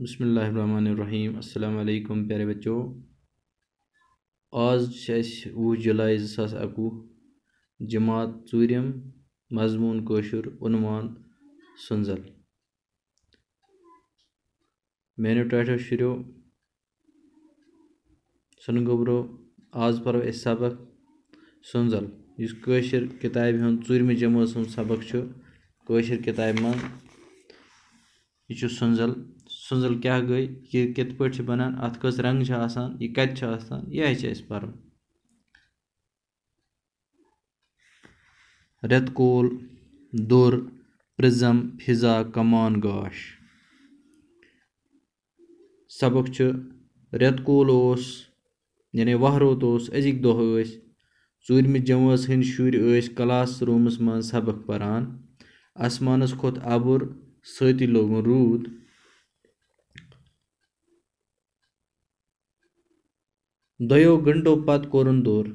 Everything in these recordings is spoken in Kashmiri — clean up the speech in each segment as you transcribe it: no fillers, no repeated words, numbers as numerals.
बिस्मिल्लाहिर्रहमानिर्रहीम अस्सलाम वालेकुम प्यारे बच्चों। आज 20 जुलाई 2021 जमात ूरम मजमून कोशुर उनवान सुनजल मेनू टाइटल शुरू सुन गोबरो आज पर सबक सुनजल इस कोशुर किताब ूरम जमात सबक कोशुर किताब मन यह सुनजल सुनजल क्या गई ये कित पे बनान अत कस रंग आसान यह कत आसान यह पर रेतकोल दुर प्रिज्म फिजा कमान गाश सबक रेतकोल यानी वहरोत अजिक दह ूरम जमात हंद शुर क्लास रूमस मं सबक परान आसमानस खोत अबुर सती लोगन रूद दोयो घंटों पत कोरन दौर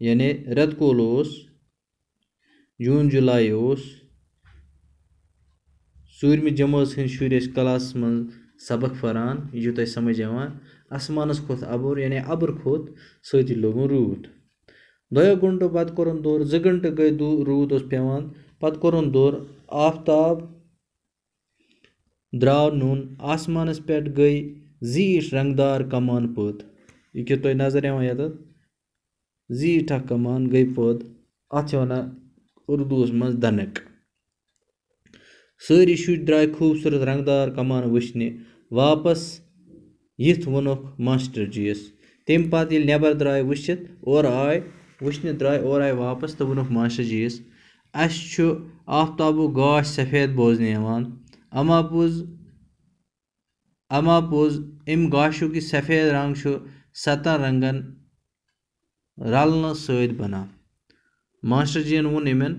यानी रेतकोल जून जुलाई ूरम जमात हंद शुर क्लास मं सबक परान यह तुम समझ आसमानस खोत अबुर यानी अबुर खोत सती लोगन रूद दोयो घंटों पत कोरन दौर 2 घंटे गई रूद पेवान पत कोरन दौर आफ्ताब द्राव नुन आसमानस पे गई जीठ रंगदार कमान पद यह तुम नजर ये जीठ कमान गई पद अत वन उर्दूस मं दनक सारी शुर द्राय खूबसूरत रंगदार कमान वुचने वापस यिथ वोनुक मास्टर जीस तम पत ये नबर द्राय वुचित और आय वुचने द्राय और आय वापस तो वोनुक मास्टर जीस अस आफ्ताबु गाश सफेद बोजने अमा पोज अम गाशु की सफेद रंग 7 रंगन रलन सत बनान मास्टर जीन वोन इमन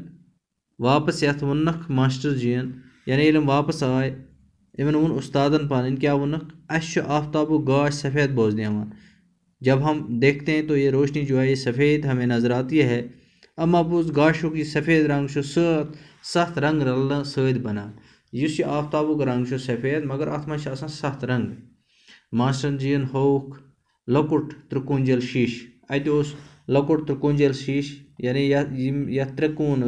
वापस यथ वोनक मास्टर जीन यानी वापस आय इमन वोन उस्तादन पान क्या वोनक अस आफ्ताबु गाश सफेद बोजने जब हम देखते हैं तो ये रोशनी जो है ये सफ़ेद हमें नज़र आती है अमा पोज गाशों की सफ़ेद रंग 7 रंग रलन सत बनान इस आफ्ताबुक रंग सफ़ेद मगर अत मं 7 रंग मास्टर जीन होक लकुट त्रिकुंजल शीश अत लकुट त्रिकुंजल शीश यानी यह त्रिकोण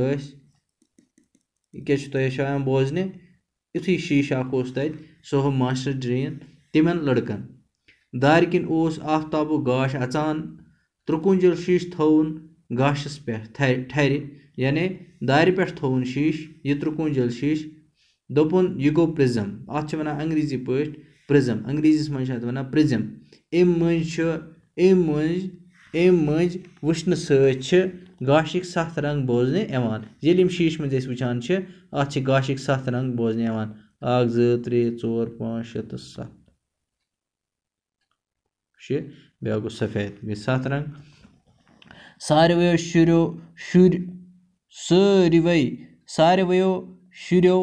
क्या तुम बोजने युथी शीश तत सह हो मास्टर जीन तिमन लड़कन दार किन आफ्ताबुक गाश अचान त्रिकुंजल शीश थोन गाशस पे ठहर यानी दार पे थोन शीश यह त्रिकुंजल शीश दोपुन यह गो प्रिज्म अत वन अंग्रेजी पे प्रिज्म अंग्रेजीस मं वन प्रिज्म अम मज वुचन गाशिक 7 रंग बोजने ये शीश मं वुचान अत गाशिक 7 रंग बोजने 1 2 3 4 5 6 तो 7 बे गो सफ़ेद बे 7 रंग सारवयो शुरो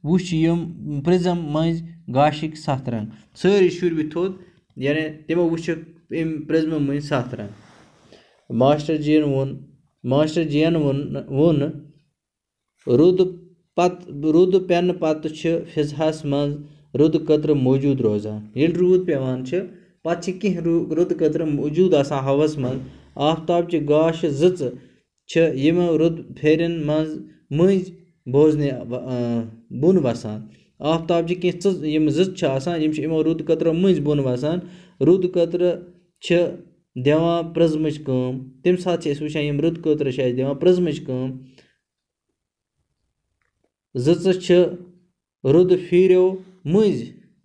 वुच यम प्रिज्म मज गाशिक 7 रंग सारी शुर भी थोद यानी तमो वुच प्रिज्म मं 7 रंग मास्टर जीन वोन रुद पेन पत फिजहस मं रुद कतर मौजूद रोजान ये रूद पेवान पत कह रुद कतर मौजूद आसान हवस मं आफ्ताब च गाश जि यम रुद फेरन मज बोजने बुन वसान आफ्ताब च कह यम यम रुद कतर मज बुन वसान रुद कतर दिवान प्रिज्मच कम तम सात वुचान यम रुद कतर दिवान प्रिज्मच कम रुद फीरो मज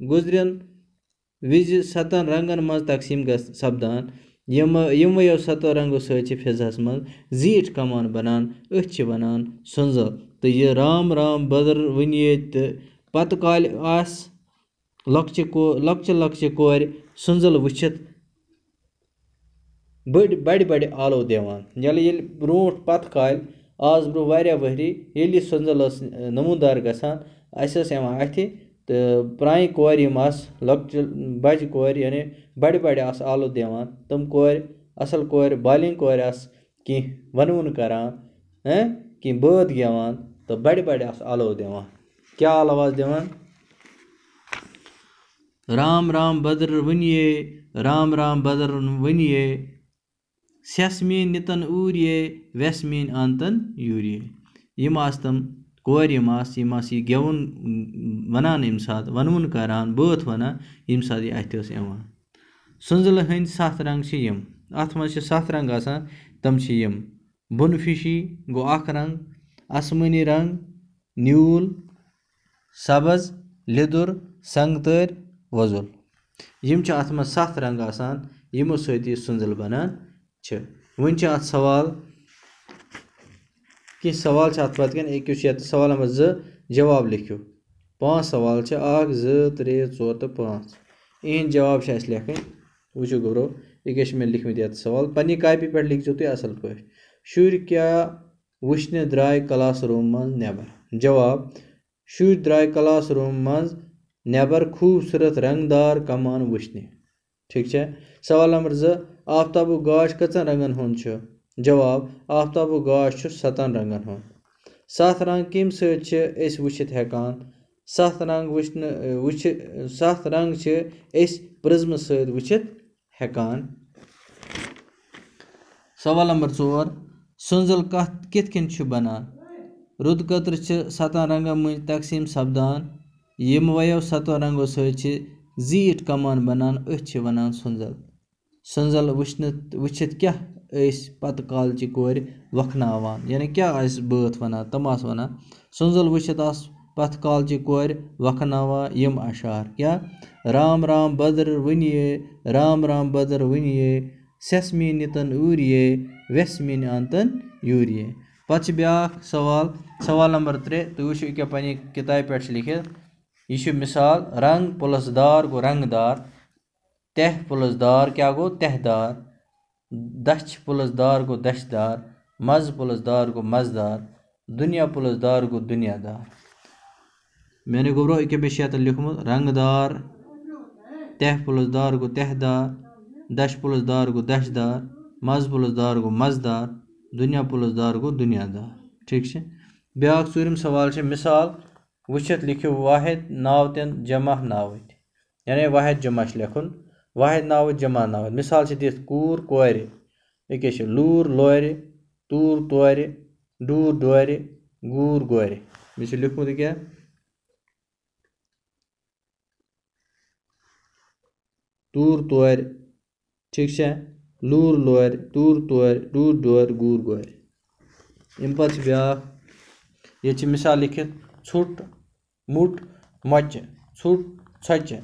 गुजरन विज 7 रंगन मज तकसीम सपदान यमो 7 रंगों सत फिजहस मज जीठ कमान बनान अथ वनान सुनजल तो यह राम राम बदर वनिए तो पत काल आस लक्चे कोर सुनजल वुचित बड़ आलो दिवान ये ब्रोट पत काल आज ब्रो वारिया वहरी ये सुनजल नमूदार गसान अथ तो प्राय कोर लक्चे बज कोर यानी बड़ आलो दिवान तम कोर असल कोर बालिंग कोर कह वनवन करान कह बात गेवान तो बड़ आलो दिवान क्या आलो दिवान رام رام بدر ؤنیے رام رام بدر ؤنیے سٮ۪س میٛٲنۍ نِتن اوٗریے وٮ۪س میٛٲنۍ آنتن یوٗریے. یِم آسہٕ تِم کورِ یِم آسہٕ یہِ گٮ۪وُن وَنان ییٚمہِ ساتہٕ وَنوُن کَران بٲتھ وَنان ییٚمہِ ساتہٕ یہِ اَتھِ ٲس یِوان. سٕنٛزلہٕ ہٕنٛدۍ 7 رنٛگ چھِ یِم. اَتھ منٛز چھِ 7 رنٛگ آسان. تِم چھِ یِم: بۄنہٕ فِشی گوٚو 1 رنٛگ، آسمٲنی رنٛگ، نیوٗل، سبٕز، لیٚدُر، سنٛگتٲرۍ، وۄزُل. یِم چھِ اَتھ منٛز 7 رنٛگ آسان یِمو سۭتۍ یہِ سٕنٛزٕل بَنان چھِ. وۄنۍ چھِ اَتھ سوال کینٛہہ سوال چھِ اَتھ پَتہٕ کَنۍ. أکِس چھِ یَتھ سوال نمبر 2 جواب لیکھِو. 5 سوال چھِ 1 2 3 4 تہٕ 5. یِہِنٛدۍ جواب چھِ اَسہِ لیکھٕنۍ. وٕچھِو گوٚبرو ییٚکیٛاہ چھِ مےٚ لیکھمٕتۍ یَتھ سوال. پنٛنہِ کاپی پٮ۪ٹھ لیکھزیو تُہۍ اَصٕل پٲٹھۍ. شُرۍ کیٛاہ وٕچھنہِ درٛاے کلاس روٗم منٛز نٮ۪بر؟ جواب: شُرۍ درٛاے کلاس روٗم منٛز نٮ۪بر خوٗبصوٗرت رنٛگدار کمان وٕچھنہِ. ٹھیٖک چھا؟ سوال نمبر 2: آفتابُک گاش کٔژن رنٛگن ہُنٛد چھُ؟ جواب: آفتابُک گاش چھُ 7 رنٛگن ہُنٛد. 7 رنٛگ کَمہِ سۭتۍ چھِ أسۍ وٕچھِتھ ہٮ۪کان؟ 7 رنٛگ چھِ أسۍ پرٛزمہٕ سۭتۍ وٕچھِتھ ہٮ۪کان. سوال نمبر 4: سٕنٛزٕل کِتھ کٔنۍ چھُ بنان؟ رُد قطرٕ چھِ 7 رنٛگن منٛز تقسیٖم سپدان. یِموَیو 7 رنٛگو سۭتۍ چھِ زیٖٹھ کمان بنان. أتھۍ چھِ وَنان سٕنٛزٕل. سٕنٛزٕل وٕچھِتھ کیٛاہ ٲسۍ پتہٕ کالچہِ کورِ وۄکھناوان؟ یعنی کیٛاہ آسہِ بٲتھ وَنان؟ تِم آسہٕ وَنان سٕنٛزٕل وٕچھِتھ آسہٕ پتہٕ کالچہِ کورِ وۄکھناوان یِم اشعار. کیٛاہ؟ رام رام بدر ؤنیے رام رام بدر ؤنیے سٮ۪س میٛٲنۍ نِتن اوٗریے وٮ۪س میٛٲنۍ آنتن یوٗریے. پتہٕ چھِ بیٛاکھ سوال نمبر 3. تُہۍ وٕچھِو ییٚکیٛاہ پنٛنہِ کِتابہِ پٮ۪ٹھ چھِ لیکھِتھ. یہِ چھُ مِثال. رنٛگ پٕلس دار گوٚو رنٛگہٕ دار. تہہ پٕلس دار کیٛاہ گوٚو؟ تہہ دار. دَچھ پٕلس دار گوٚو دَچھِ دار. مزٕ پٕلس دار گوٚو مزٕدار. دُنیا پٕلس دار گوٚو دُنیا دار. میٛانیو گوٚبرو أکیٛاہ مےٚ چھِ یَتھ لیوٚکھمُت رنٛگہٕ دار، تہہ پٕلس دار گوٚو تہہ دار، دَچھ پٕلس دار گوٚو دَچھِ دار، مزٕ پٕلس دار گوٚو مزٕدار، دُنیا پٕلس دار گوٚو دُنیا دار. ٹھیٖک چھِ؟ بیٛاکھ 4م سوال چھِ مِثال. وٕچھِتھ لیکھِو واحد ناوتٮ۪ن جمع ناوٕتۍ. یعنی واحد جمع چھِ لیکھُن. واحد ناوٕتۍ جمع ناوٕتۍ. مِثال چھِ دِتھ کوٗر کورِ. أکیٛاہ چھِ لوٗر لورِ، توٗر تورِ، ڈوٗر ڈورِ، گوٗر گورِ. مےٚ چھُ لیوٚکھمُت ییٚکیٛاہ توٗر تورِ. ٹھیٖک چھا؟ لوٗر لورِ، توٗر تورِ، ڈوٗر ڈورِ، گوٗر گورِ. اَمہِ پتہٕ چھِ بیٛاکھ. ییٚتہِ چھِ مِثال لیکھِتھ ژھوٚٹ مُٹ مۄچہِ ژھوٚٹ ژھۄچہِ.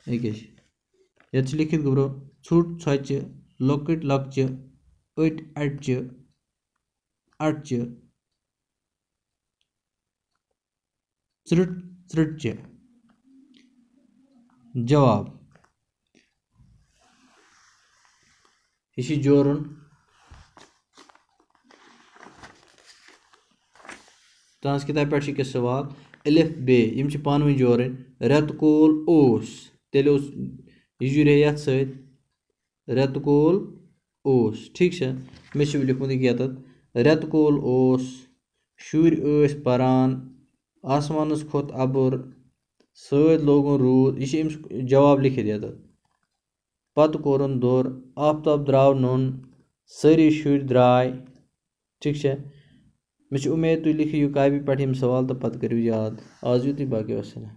أکیٛاہ چھِ ییٚتہِ چھِ لیکھِتھ گوٚبرو ژھوٚٹ ژھۄچہِ لۄکٕٹۍ لۄکچہِ أٹۍ اَٹچہِ اَٹچہِ ژٕرٕٹ ژٕرٕٹچہِ. جواب: یہِ چھِ جورُن. تُہٕنٛز کِتابہِ پٮ۪ٹھ چھِ کینٛہہ سوال. الف بے یِم چھِ پانہٕ ؤنۍ جورٕنۍ. رٮ۪تہٕ کول اوس تیٚلہِ اوس یہِ جُرے یَتھ سۭتۍ رٮ۪تہٕ کول اوس. ٹھیٖک چھا؟ مےٚ چھُ لیوٚکھمُت ییٚتٮ۪تھ رٮ۪تہٕ کول اوس شُرۍ ٲسۍ پران آسمانس کھوٚت اَبُر سۭتۍ لوگُن روٗد. یہِ چھِ أمِس جواب لیکھِتھ ییٚتٮ۪تھ. پتہٕ کوٚرُن دوٚر آفتاب درٛاو نوٚن سٲری شُرۍ درٛاے. ٹھیٖک چھا؟ مےٚ چھِ اُمید تُہۍ لیکھِو یہِ کاپی پٮ۪ٹھ یِم سوال تہٕ پتہٕ کٔرِو یاد. آز یُتُے باقٕے وسلام.